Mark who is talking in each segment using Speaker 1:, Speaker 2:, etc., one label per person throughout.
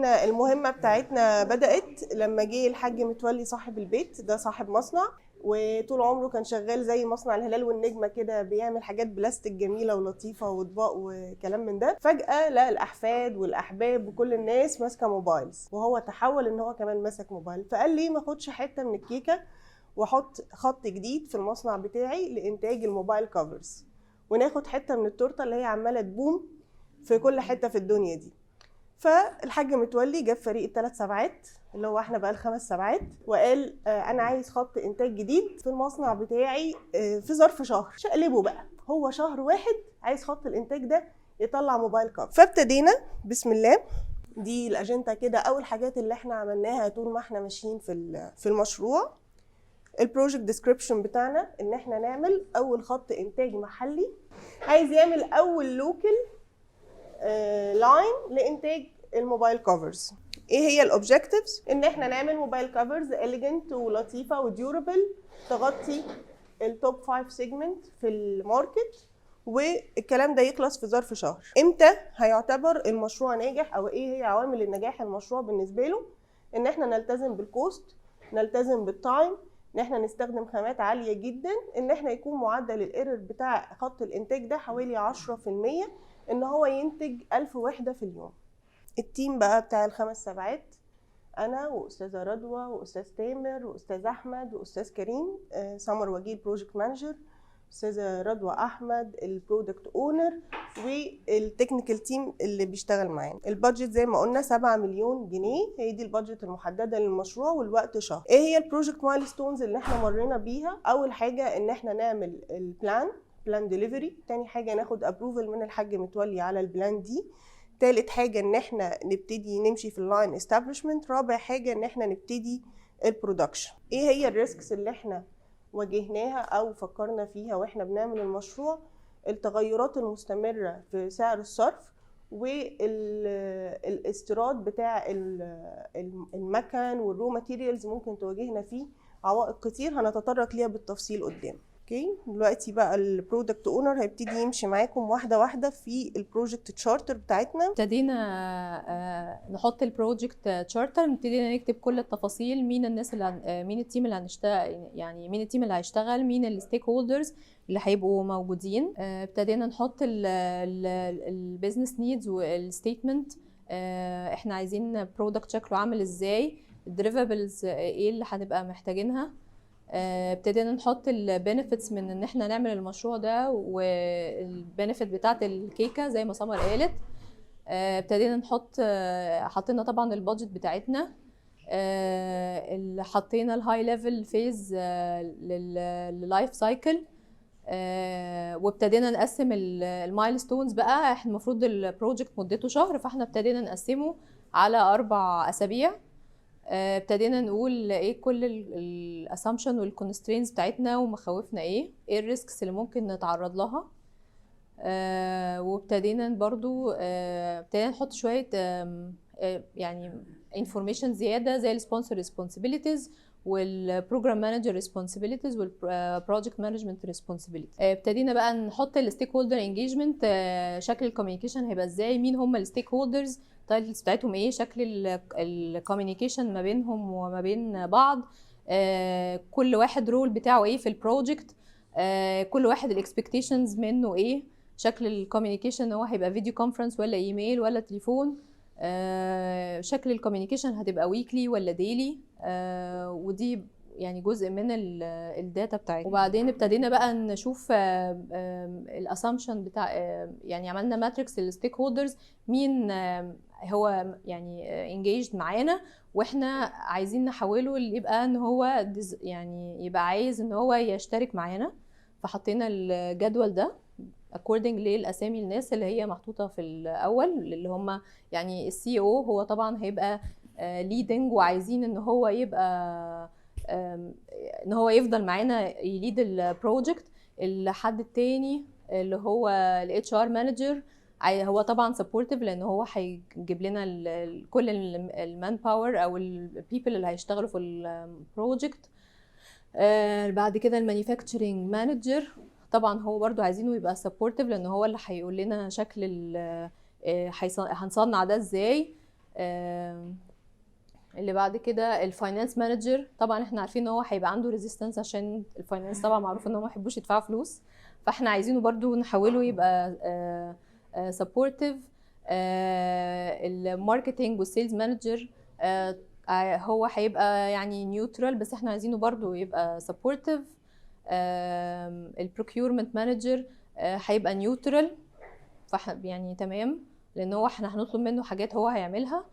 Speaker 1: احنا المهمه بتاعتنا بدات لما جه الحاج متولي صاحب البيت ده، صاحب مصنع وطول عمره كان شغال زي مصنع الهلال والنجمه كده، بيعمل حاجات بلاستيك جميله ولطيفه واطباق وكلام من ده. فجاه لقى الاحفاد والاحباب وكل الناس ماسكه موبايلز، وهو تحول ان هو كمان ماسك موبايل. فقال ليه ما اخدش حته من الكيكه واحط خط جديد في المصنع بتاعي لانتاج الموبايل كفرز، وناخد حته من التورته اللي هي عماله تبوم في كل حته في الدنيا دي. فالحاج متولي جاب فريق ال3 سبعات اللي هو احنا بقى ال5 سبعات، وقال انا عايز خط انتاج جديد في المصنع بتاعي في ظرف شهر. شقلبه بقى، هو شهر واحد عايز خط الانتاج ده يطلع موبايل كفر. فابتدينا بسم الله. دي الاجنده كده، اول حاجات اللي احنا عملناها طول ما احنا ماشيين في المشروع. البروجكت ديسكريبشن بتاعنا ان احنا نعمل اول خط انتاج محلي، عايز يعمل اول لوكال لاين لانتاج الموبايل كفرز. ايه هي الاوبجكتيفز؟ ان احنا نعمل موبايل كفرز اليجنت ولطيفه وديورابل تغطي التوب 5 سيجمنت في الماركت، والكلام ده يخلص في ظرف شهر. امتى هيعتبر المشروع ناجح، او ايه هي عوامل النجاح المشروع بالنسبه له؟ ان احنا نلتزم بالكوست، نلتزم بالتايم، ان احنا نستخدم خامات عاليه جدا، ان احنا يكون معدل الايرور بتاع خط الانتاج ده حوالي 10%، ان هو ينتج 1000 وحده في اليوم. التيم بقى بتاع ال5 سبعات، انا واستاذه رضوى واستاذ تامر واستاذ احمد واستاذ كريم، سمر وجيه البروجكت مانجر، استاذه رضوى احمد البرودكت اونر، والتكنيكال تيم اللي بيشتغل معانا. البادجت زي ما قلنا 7 مليون جنيه، هي دي البادجت المحدده للمشروع، والوقت شهر. ايه هي البروجكت مايلستونز اللي احنا مرينا بيها؟ اول حاجه ان احنا نعمل بلان ديليفري. تاني حاجه ناخد ابروفل من الحاج متولي على البلان دي. تالت حاجه ان احنا نبتدي نمشي في اللاين استابلشمنت. رابع حاجه ان احنا نبتدي البرودكشن. ايه هي الريسكس اللي احنا واجهناها او فكرنا فيها واحنا بنعمل المشروع؟ التغيرات المستمره في سعر الصرف، والاستيراد بتاع المكن والرو ماتيريالز ممكن تواجهنا فيه عوائق كتير هنتطرق ليها بالتفصيل قدام. اوكي، دلوقتي بقى البرودكت اونر هيبتدي يمشي معاكم واحده واحده في البروجكت تشارتر بتاعتنا.
Speaker 2: ابتدينا نحط البروجكت تشارتر، نبتدي نكتب كل التفاصيل، مين الناس اللي مين التيم اللي هنشتغل، يعني مين التيم اللي هيشتغل، مين الستيك هولدرز اللي هيبقوا موجودين. ابتدينا نحط البيزنس نيدز والستيتمنت، احنا عايزين برودكت شكله عامل ازاي، الدريفابلز ايه اللي هنبقى محتاجينها. ابتدينا نحط البنفيتس من ان احنا نعمل المشروع ده، والبنفيت بتاعت الكيكه زي ما سمر قالت. ابتدينا نحط، حطينا طبعا البادجت بتاعتنا، اللي حطينا الهاي ليفل فيز لللايف سايكل، وابتدينا نقسم المايلستونز. بقى احنا المفروض البروجكت مدته شهر، فاحنا ابتدينا نقسمه على 4 أسابيع. ابتدينا نقول ايه كل الاسامبشن والكونسترينز بتاعتنا ومخاوفنا، ايه الريسكس اللي ممكن نتعرض لها. وابتدينا برضو ابتدينا نحط شويه يعني انفورميشن زياده زي السبونسر ريسبونسبيلتيز والبروجرام مانجر ريسبونسبيلتيز والبروجكت مانجمنت ريسبونسبيلتي. ابتدينا بقى نحط الستيك هولدر انجيجمنت، شكل الكوميونيكيشن هيبقى ازاي، مين هم الستيك هولدرز، التايتلز بتاعتهم ايه، شكل الكوميونيكيشن ما بينهم وما بين بعض، كل واحد رول بتاعه ايه في البروجكت، كل واحد الاكسبكتيشنز منه ايه، شكل الكوميونيكيشن هو هيبقى فيديو كونفرنس ولا ايميل ولا تليفون، شكل الكوميونيكيشن هتبقى ويكلي ولا ديلي، ودي يعني جزء من الداتا بتاعتنا. وبعدين ابتدينا بقى نشوف الاسامبشن بتاع، يعني عملنا ماتريكس للستيك هولدرز، مين هو يعني انجيجد معانا، واحنا عايزين نحوله يبقى ان هو يعني يبقى عايز ان هو يشترك معانا. فحطينا الجدول ده according للاسامي الناس اللي هي محطوطه في الاول، اللي هم يعني السي او هو طبعا هيبقى leading، وعايزين ان هو يبقى ان هو يفضل معانا يليد البروجكت. الحد التاني اللي هو الاتش ار مانجر، هو طبعا سبورتيف لان هو هيجيب لنا كل المان باور او البيبل اللي هيشتغلوا في البروجكت. بعد كده المانيفاكتشرنج مانجر، طبعا هو برضو عايزينه يبقى سبورتيف لان هو اللي هيقول لنا شكل هنصنع ده ازاي. اللي بعد كده الفاينانس مانجر. طبعا احنا عارفين ان هو هيبقى عنده ريزيستنس عشان الفاينانس طبعا معروف ان هم ما يحبوش يدفعوا فلوس، فاحنا عايزينه برضو نحوله يبقى سبورتيف. الماركتنج والسيلز مانجر هو هيبقى يعني نيوترال، بس احنا عايزينه برضو يبقى سبورتيف. البروكيورمنت مانجر هيبقى نيوترال، يعني تمام، لان هو احنا هنطلب منه حاجات هو هيعملها.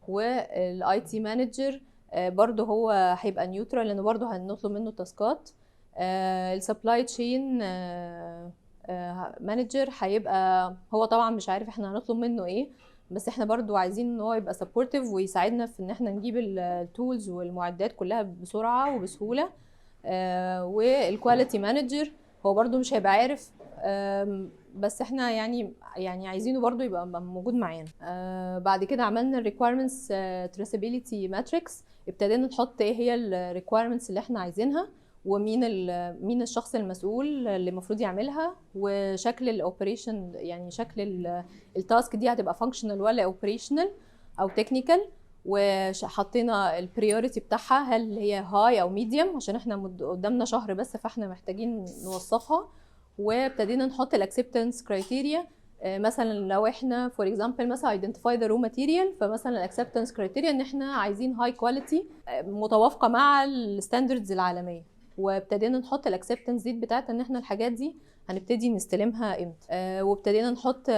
Speaker 2: والاي تي مانجر برضو هو هيبقى نيوترال، لانه برضو هنطلب منه تاسكات. السبلاي تشين مانجر هيبقى هو طبعا مش عارف احنا هنطلب منه ايه، بس احنا برضو عايزين ان هو يبقى سبورتيف ويساعدنا في ان احنا نجيب التولز والمعدات كلها بسرعه وبسهوله. والكواليتي مانجر هو برضو مش هيبقى عارف، بس احنا يعني عايزينه برضو يبقى موجود معانا. بعد كده عملنا الريكويرمنتس تريسابيليتي ماتريكس، ابتدينا نحط ايه هي الريكويرمنتس اللي احنا عايزينها، ومين مين الشخص المسؤول اللي المفروض يعملها، وشكل الاوبريشن، يعني شكل التاسك دي هتبقى فانكشنال ولا اوبريشنال او تكنيكال. وحطينا البريوريتي بتاعها هل هي هاي او ميديوم، عشان احنا قدامنا شهر بس فاحنا محتاجين نوصفها. وابتدينا نحط الاكسبتنس كرايتيريا، مثلا لو احنا فور اكزامبل مثلا ايدنتيفاي ذا رو ماتيريال، فمثلا الاكسبتنس كرايتيريا ان احنا عايزين هاي كواليتي متوافقه مع الستاندردز العالميه، وابتدينا نحط الاكسبتنس ديت بتاعت ان احنا الحاجات دي هنبتدي نستلمها امتى. وابتدينا نحط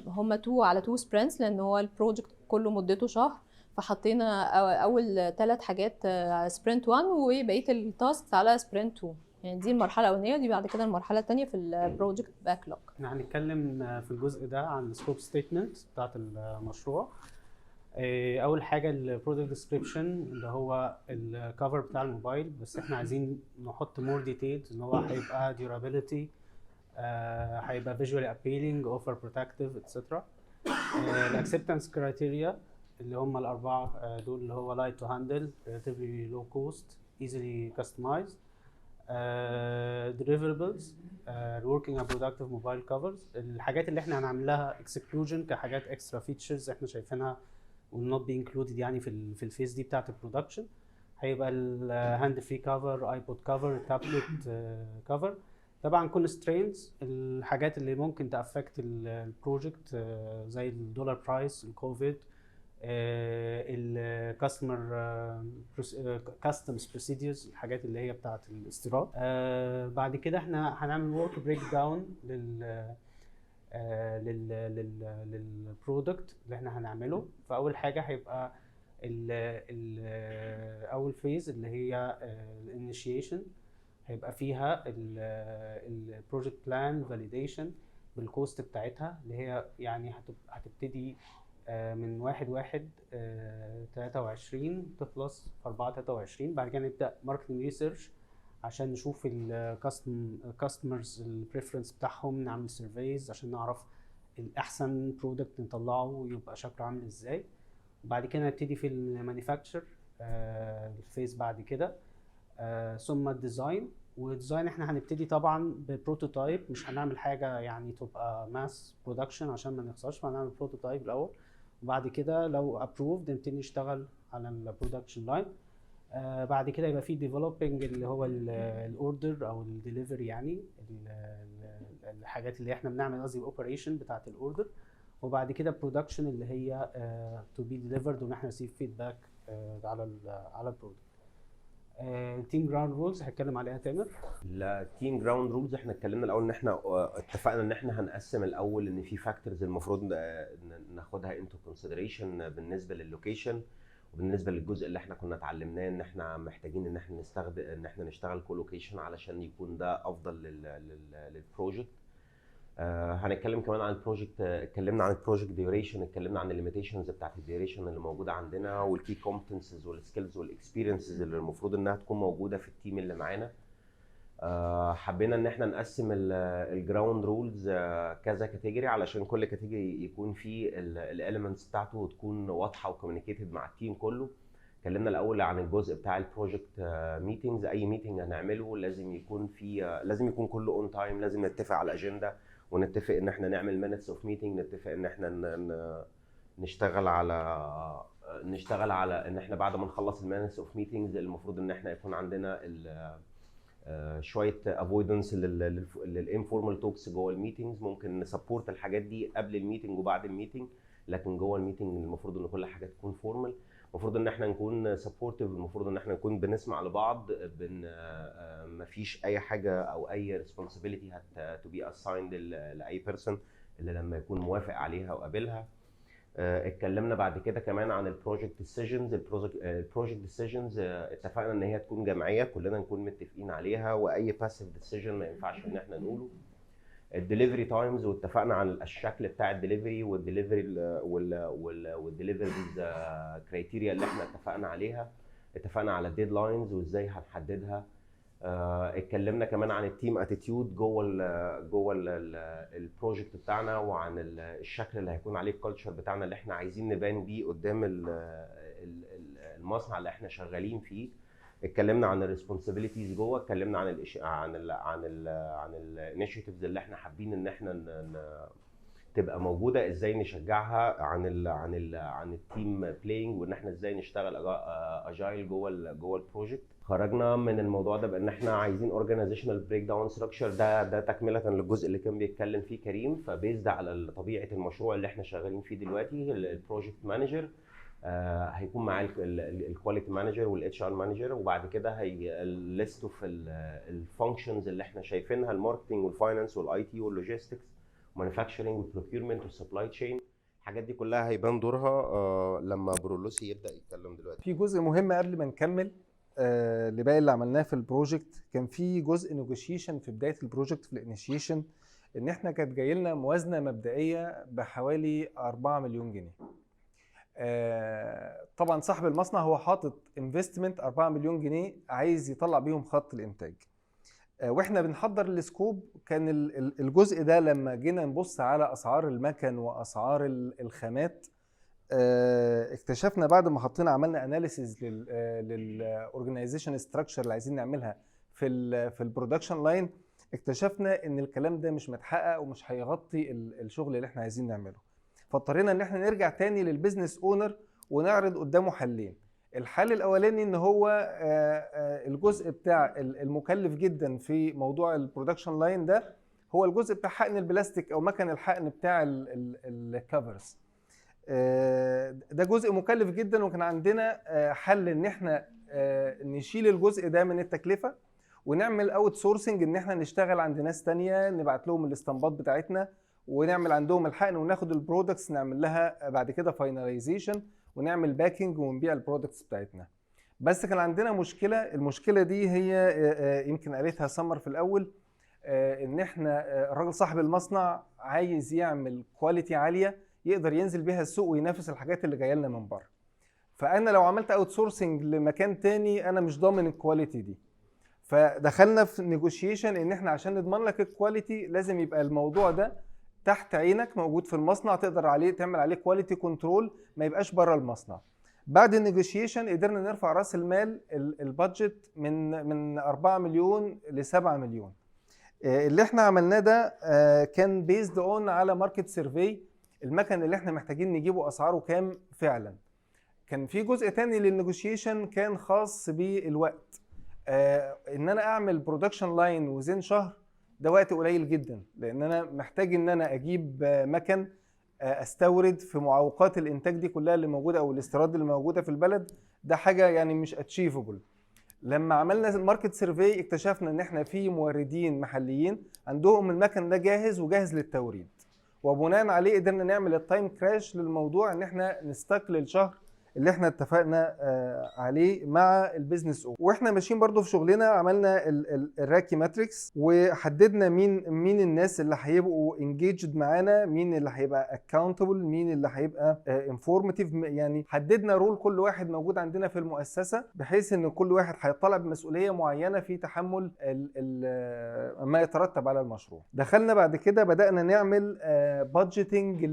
Speaker 2: هما 2 على 2 سبرنتس، لان هو البروجكت كله مدته شهر، فحطينا اول 3 حاجات سبرنت 1 وبقيه التاسكس على سبرنت 2. يعني دي المرحله الاولانيه، ودي بعد كده المرحله الثانيه في البروجكت باكلوج.
Speaker 3: احنا هنتكلم في الجزء ده عن السكوب ستيتمنت بتاعت المشروع. اول حاجه البرودكت ديسكريبشن اللي هو الكفر بتاع الموبايل، بس احنا عايزين نحط مور ديتيلز ان هو هيبقى durability، هيبقى visually appealing, offer protective etc. الاكسبتنس كرايتيريا اللي هم الاربعه دول، اللي هو light to handle, relatively low cost, easily customized, deliverables, working and productive mobile covers. الحاجات اللي احنا هنعمل لها exclusion كحاجات extra features احنا شايفينها will not be included يعني في الفيز دي بتاعت البرودكشن، هيبقى الهاند فري كفر، ايبود كفر، تابلت كفر. طبعا constraints الحاجات اللي ممكن تأفكت البروجكت زي الدولار برايس، الكوفيد، الكاستمر كاستمز بروسيدرز، الحاجات اللي هي بتاعت الاستيراد. بعد كده احنا هنعمل ورك بريك داون للبرودكت اللي احنا هنعمله. فاول حاجه هيبقى اول فيز اللي هي الانيشيشن، هيبقى فيها البروجكت بلان فاليديشن بالكوست بتاعتها، اللي هي يعني هتبتدي من 1/1/23 تخلص في 4/23. بعد كده نبدا ماركتنج ريسيرش عشان نشوف الكاستمرز البريفرنس بتاعهم، نعمل سيرفيز عشان نعرف الاحسن برودكت نطلعه يبقى شكله عامل ازاي. وبعد كده نبتدي في المانيفاكتشر الفيز بعد كده، ثم الديزاين. والديزاين احنا هنبتدي طبعا ببروتوتايب، مش هنعمل حاجه يعني تبقى ماس برودكشن عشان ما نخسرش، فهنعمل بروتوتايب الاول، وبعد كده لو ابروفد نبتدي نشتغل على البرودكشن لاين. بعد كده يبقى في ديفلوبينج اللي هو الاوردر او الدليفري، يعني الحاجات اللي احنا بنعمل، قصدي الاوبريشن بتاعه الاوردر. وبعد كده برودكشن اللي هي تو بي ديليفرد، وان احنا نسيب فيدباك على البرودكت. التيم جراوند رولز هتكلم عليها تامر.
Speaker 4: التيم جراوند رولز احنا اتكلمنا الاول ان احنا اتفقنا ان احنا هنقسم الاول ان في فاكتورز المفروض ناخدها انتو كونسيدريشن بالنسبه لللوكيشن، وبالنسبه للجزء اللي احنا كنا اتعلمناه ان احنا محتاجين ان احنا نشتغل كولوكيشن علشان يكون ده افضل للبروجكت. هنتكلم كمان عن البروجكت، اتكلمنا عن البروجكت ديوريشن، اتكلمنا عن الليميتيشنز بتاعت الديوريشن اللي موجوده عندنا، والكي كومبتنسز والسكيلز والاكسبيرينسز اللي المفروض انها تكون موجوده في التيم اللي معانا. حبينا ان احنا نقسم الجراوند رولز كذا كاتيجوري علشان كل كاتيجوري يكون فيه الاليمنتس بتاعته وتكون واضحه وكوميونيكيتد مع التيم كله. اتكلمنا الاول عن الجزء بتاع البروجكت ميتنجز، اي ميتنج هنعمله لازم يكون كله اون تايم، لازم نتفق على الاجنده ونتفق ان احنا نعمل مينتس اوف ميتنج، نتفق ان احنا نشتغل على ان احنا بعد ما نخلص المانس اوف ميتنجز المفروض ان احنا يكون عندنا شويه افويدنس للانفورمال توكس جوه الميتنجز. ممكن نسبورت الحاجات دي قبل الميتنج وبعد الميتنج، لكن جوه الميتنج المفروض ان كل حاجه تكون فورمال. المفروض ان احنا نكون سبورتيف، المفروض ان احنا نكون بنسمع لبعض، مفيش اي حاجه او اي ريسبونسبيلتي تو بي اسايند لاي بيرسون اللي لما يكون موافق عليها وقابلها. اتكلمنا بعد كده كمان عن البروجكت ديسيجنز. البروجكت ديسيجنز اتفقنا ان هي تكون جماعيه، كلنا نكون متفقين عليها، واي باسيف ديسيجن ما ينفعش ان احنا نقوله. الدليفري تايمز، واتفقنا عن الشكل بتاع الدليفري والدليفريز كرايتيريا اللي احنا اتفقنا عليها. اتفقنا على الديدلاينز وازاي هنحددها. اتكلمنا كمان عن التيم اتيتيود جوه البروجكت بتاعنا، وعن الشكل اللي هيكون عليه الكالتشر بتاعنا اللي احنا عايزين نبان بيه قدام المصنع اللي احنا شغالين فيه. اتكلمنا عن الريسبونسابيلتيز جوه، اتكلمنا عن الانيشيتيفز اللي احنا حابين ان احنا تبقى موجوده، ازاي نشجعها، عن التيم بلاينج، وان احنا ازاي نشتغل اجايل جوه البروجكت. خرجنا من الموضوع ده بان احنا عايزين اورجانيزيشنال بريك داون ستراكشر. ده تكمله للجزء اللي كان بيتكلم فيه كريم. فبيزد على طبيعه المشروع اللي احنا شغالين فيه دلوقتي، البروجكت مانجر هيكون معاه الكواليتي مانجر والاتش ار مانجر، وبعد كده هي الليست اوف الفانكشنز اللي احنا شايفينها، الماركتنج والفاينانس والاي تي واللوجيستكس ومانيفاكتشرنج والبروكيورمنت والسبلاي تشين. الحاجات دي كلها هيبان دورها لما برولوسي يبدا يتكلم دلوقتي.
Speaker 5: في جزء مهم قبل ما نكمل لباقي اللي عملناه في البروجكت. كان في جزء نيجوشيشن في بدايه البروجكت، في الانيشيشن، ان احنا كانت جاي لنا موازنه مبدئيه بحوالي 4 مليون جنيه. طبعا صاحب المصنع هو حاطط انفستمنت 4 مليون جنيه عايز يطلع بيهم خط الانتاج. واحنا بنحضر السكوب كان الجزء ده لما جينا نبص على اسعار المكن واسعار الخامات، اكتشفنا بعد ما حطينا عملنا اناليسيز للاورجنايزيشن ستراكشر اللي عايزين نعملها في البرودكشن لاين، اكتشفنا ان الكلام ده مش متحقق ومش هيغطي الشغل اللي احنا عايزين نعمله. فاضطرينا ان احنا نرجع تاني للبيزنس اونر ونعرض قدامه حلين. الحل الاولاني ان هو الجزء بتاع المكلف جدا في موضوع البرودكشن لاين ده هو الجزء بتاع حقن البلاستيك او مكن الحقن بتاع الكفرز. ده جزء مكلف جدا، وكان عندنا حل ان احنا نشيل الجزء ده من التكلفه ونعمل اوت سورسنج، ان احنا نشتغل عند ناس تانية نبعت لهم الاستنباط بتاعتنا ونعمل عندهم الحقن وناخد البرودكتس نعمل لها بعد كده فايناليزيشن ونعمل باكينج ونبيع البرودكتس بتاعتنا. بس كان عندنا مشكله، المشكله دي هي يمكن قالتها سمر في الاول، ان احنا الراجل صاحب المصنع عايز يعمل كواليتي عاليه يقدر ينزل بيها السوق وينافس الحاجات اللي جايه لنا من بره. فانا لو عملت اوت سورسنج لمكان تاني انا مش ضامن الكواليتي دي. فدخلنا في نيجوشيشن ان احنا عشان نضمن لك الكواليتي لازم يبقى الموضوع ده تحت عينك موجود في المصنع، تقدر عليه تعمل عليه كواليتي كنترول، ما يبقاش بره المصنع. بعد النيجوشيشن قدرنا نرفع راس المال البادجت من 4 مليون ل 7 مليون. اللي احنا عملناه ده كان بيزد اون على ماركت سيرفي، المكن اللي احنا محتاجين نجيبه اسعاره كام فعلا. كان في جزء تاني للنيجوشيشن كان خاص بالوقت، ان انا اعمل برودكشن لاين وزين شهر ده وقت قليل جدا، لان انا محتاج ان انا اجيب مكن استورد في معوقات الانتاج دي كلها اللي موجوده او الاستيراد اللي موجوده في البلد، ده حاجه يعني مش اتشيفبل. لما عملنا الماركت سيرفي اكتشفنا ان احنا في موردين محليين عندهم المكن ده جاهز وجاهز للتوريد، وبناء عليه قدرنا نعمل التايم كراش للموضوع ان احنا نستقل الشهر اللي احنا اتفقنا عليه مع البيزنس او. واحنا ماشيين برضو في شغلنا عملنا الراكي ماتريكس وحددنا مين الناس اللي هيبقوا انجيجد معانا، مين اللي هيبقى اكاونتبل، مين اللي هيبقى انفورماتيف. يعني حددنا رول كل واحد موجود عندنا في المؤسسه بحيث ان كل واحد هيطلع بمسؤوليه معينه في تحمل ما يترتب على المشروع. دخلنا بعد كده بدانا نعمل بادجيتنج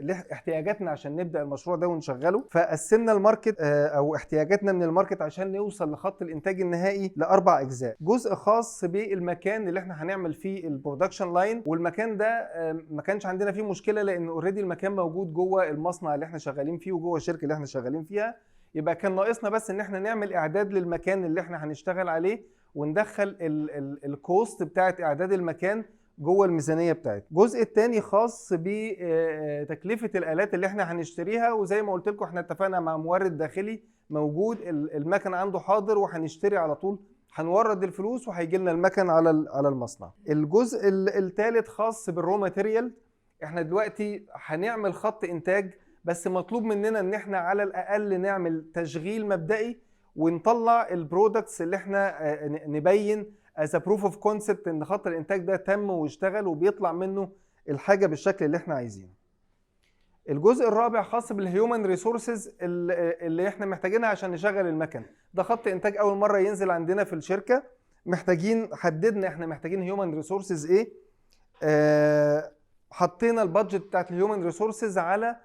Speaker 5: لاحتياجاتنا عشان نبدا المشروع ده ونشغله نشغله. فقسمنا الماركت او احتياجاتنا من الماركت عشان نوصل لخط الانتاج النهائي ل4 اجزاء. جزء خاص بالمكان اللي احنا هنعمل فيه البرودكشن لاين، والمكان ده ما كانش عندنا فيه مشكله لان اوريدي المكان موجود جوه المصنع اللي احنا شغالين فيه وجوه الشركه اللي احنا شغالين فيها. يبقى كان ناقصنا بس ان احنا نعمل اعداد للمكان اللي احنا هنشتغل عليه وندخل الكوست بتاعت اعداد المكان جوه الميزانيه بتاعتنا. الجزء الثاني خاص بتكلفه الالات اللي احنا هنشتريها، وزي ما قلت لكم احنا اتفقنا مع مورد داخلي موجود، المكن عنده حاضر وهنشتري على طول، هنورد الفلوس وهيجي لنا المكن على المصنع. الجزء الثالث خاص بالرو ماتيريال. احنا دلوقتي هنعمل خط انتاج، بس مطلوب مننا ان احنا على الاقل نعمل تشغيل مبدئي ونطلع البرودكتس اللي احنا نبين as a proof of concept ان خط الانتاج ده تم واشتغل وبيطلع منه الحاجه بالشكل اللي احنا عايزينه. الجزء الرابع خاص بالهيومن ريسورسز اللي احنا محتاجينها عشان نشغل المكن. ده خط انتاج اول مره ينزل عندنا في الشركه، محتاجين حددنا احنا محتاجين هيومن ريسورسز ايه. حطينا البادجت بتاعت الهيومن ريسورسز على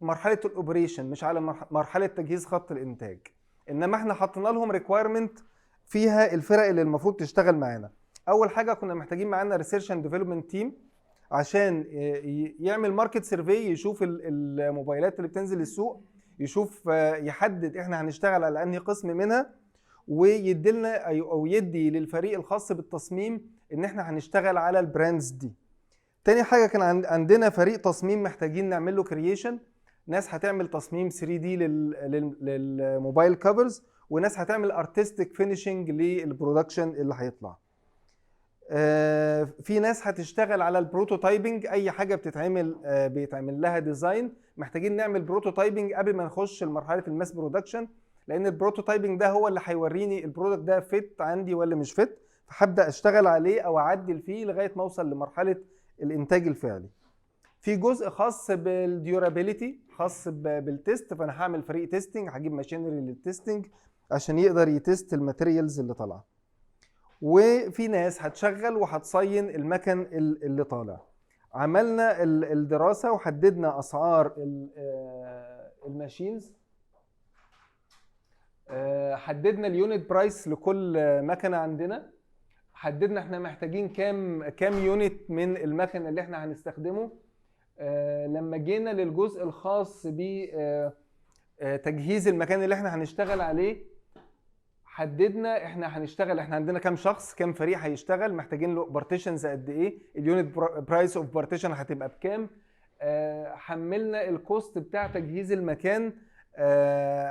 Speaker 5: مرحله الاوبريشن مش على مرحله تجهيز خط الانتاج، انما احنا حطينا لهم ريكويرمنت فيها الفرق اللي المفروض تشتغل معانا. اول حاجه كنا محتاجين معانا ريسيرش اند ديفلوبمنت تيم عشان يعمل ماركت سيرفي، يشوف الموبايلات اللي بتنزل السوق، يشوف يحدد احنا هنشتغل على انهي قسم منها، ويديلنا او يدي للفريق الخاص بالتصميم ان احنا هنشتغل على البراندز دي. تاني حاجه كان عندنا فريق تصميم محتاجين نعمل له كرييشن، ناس هتعمل تصميم 3 دي للموبايل كفرز، وناس هتعمل ارتستيك فينيشنج للبرودكشن اللي هيطلع. في ناس هتشتغل على البروتوتايبنج، اي حاجه بتتعمل بيتعمل لها ديزاين، محتاجين نعمل بروتوتايبنج قبل ما نخش لمرحله الماس برودكشن، لان البروتوتايبنج ده هو اللي هيوريني البرودكت ده فيت عندي ولا مش فيت، فهبدا اشتغل عليه او اعدل فيه لغايه ما اوصل لمرحله الانتاج الفعلي. في جزء خاص بالديورابيليتي خاص بالتيست، فانا هعمل فريق تيستنج، هجيب ماشينري للتيستنج عشان يقدر يتست الماتيريالز اللي طالعه. وفي ناس هتشغل وهتصين المكن اللي طالع. عملنا الدراسه وحددنا اسعار الماشينز، حددنا اليونت برايس لكل مكنه عندنا، حددنا احنا محتاجين كام يونت من المكن اللي احنا هنستخدمه. لما جينا للجزء الخاص بتجهيز المكان اللي احنا هنشتغل عليه، حددنا احنا عندنا كام شخص، كام فريق هيشتغل، محتاجين له بارتيشنز قد ايه، اليونت برايس اوف بارتيشن هتبقى بكام. حملنا الكوست بتاع تجهيز المكان،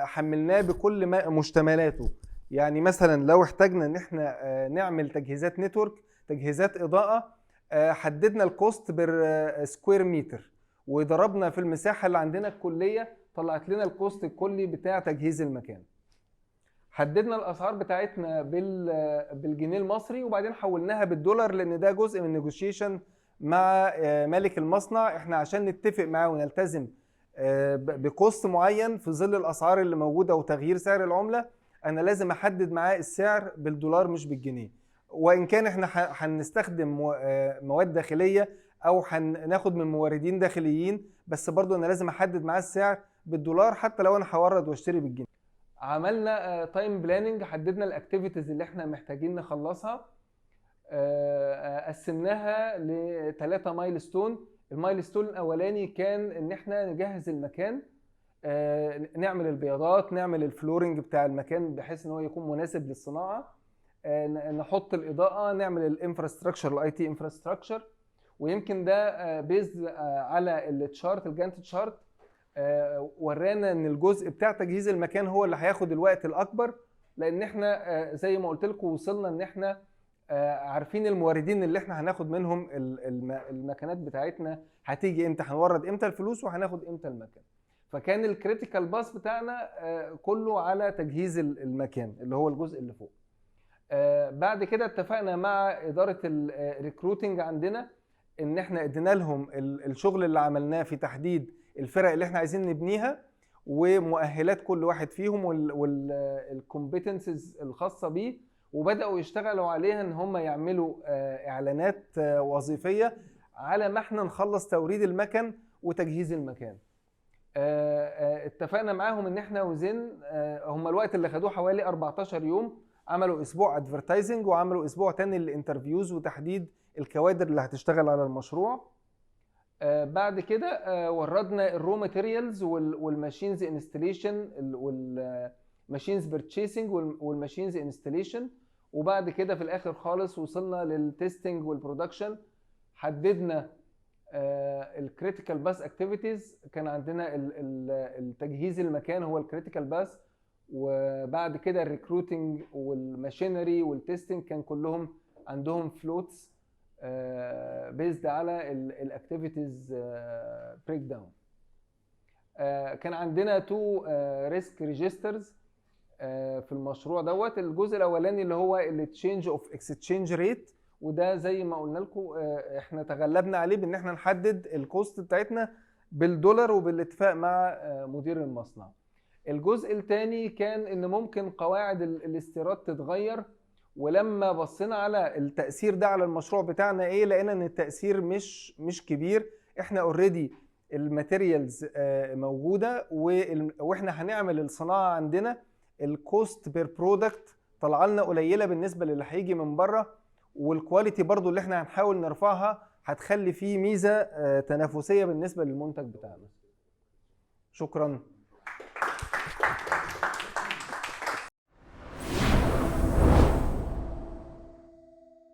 Speaker 5: حملناه بكل مشتملاته. يعني مثلا لو احتاجنا ان احنا نعمل تجهيزات نتورك، تجهيزات اضاءه، حددنا الكوست بالسكوير متر وضربنا في المساحه اللي عندنا الكليه، طلعت لنا الكوست الكلي بتاع تجهيز المكان. حددنا الاسعار بتاعتنا بالجنيه المصري، وبعدين حولناها بالدولار لان ده جزء من النيجوشيشن مع مالك المصنع. احنا عشان نتفق معاه ونلتزم بكوست معين في ظل الاسعار اللي موجوده وتغيير سعر العمله، انا لازم احدد معاه السعر بالدولار مش بالجنيه. وان كان احنا هنستخدم مواد داخليه او هناخد من موردين داخليين، بس برضو انا لازم احدد معاه السعر بالدولار حتى لو انا هورد واشتري بالجنيه. عملنا تايم بلاننج، حددنا الاكتيفيتيز اللي احنا محتاجين نخلصها، قسمناها ل3 مايلستون. المايلستون الاولاني كان ان احنا نجهز المكان، نعمل البياضات، نعمل الفلورنج بتاع المكان بحيث ان هو يكون مناسب للصناعه، نحط الاضاءه، نعمل الانفراستراكشر الاي تي انفراستراكشر. ويمكن ده بيز على التشارت، الجانت تشارت ورانا ان الجزء بتاع تجهيز المكان هو اللي هياخد الوقت الاكبر، لان احنا زي ما قلت لكم وصلنا ان احنا عارفين الموردين اللي احنا هناخد منهم المكانات بتاعتنا هتيجي امتى، هنورد امتى الفلوس وهناخد امتى المكان. فكان الكريتيكال باس بتاعنا كله على تجهيز المكان اللي هو الجزء اللي فوق. بعد كده اتفقنا مع اداره الريكروتنج عندنا ان احنا ادينا لهم الشغل اللي عملناه في تحديد الفرق اللي احنا عايزين نبنيها ومؤهلات كل واحد فيهم والكومبيتنسز الخاصه بيه، وبداوا يشتغلوا عليها ان هم يعملوا اعلانات وظيفيه على ما احنا نخلص توريد المكن وتجهيز المكان. اتفقنا معاهم ان احنا وزن هم الوقت اللي خدوه حوالي 14 يوم، عملوا اسبوع ادفرتايزنج وعملوا اسبوع تاني للانترفيوز وتحديد الكوادر اللي هتشتغل على المشروع. بعد كده وردنا الرو ماتيريالز والماشينز انستليشن والماشينز بيرتشيسنج والماشينز انستليشن، وبعد كده في الاخر خالص وصلنا للتستنج والبرودكشن. حددنا الكريتيكال باس اكتيفيتيز، كان عندنا التجهيز المكان هو الكريتيكال باس، وبعد كده الريكروتنج والماشينري والتستنج كان كلهم عندهم فلوتس بيزد على الاكتيفيتيز بريك داون. كان عندنا 2 ريسك ريجسترز في المشروع دوت. الجزء الاولاني اللي هو التشينج اوف اكسشينج ريت، وده زي ما قلنا لكم احنا تغلبنا عليه بان احنا نحدد الكوست بتاعتنا بالدولار وبالاتفاق مع مدير المصنع. الجزء الثاني كان ان ممكن قواعد الاستيراد تتغير، ولما بصينا على التأثير ده على المشروع بتاعنا ايه، لقينا ان التأثير مش كبير. احنا اوريدي الماتيريالز موجوده واحنا هنعمل الصناعه عندنا، الكوست بير برودكت طلع لنا قليله بالنسبه للي هيجي من بره، والكواليتي برضو اللي احنا هنحاول نرفعها هتخلي فيه ميزه تنافسيه بالنسبه للمنتج بتاعنا. شكرا.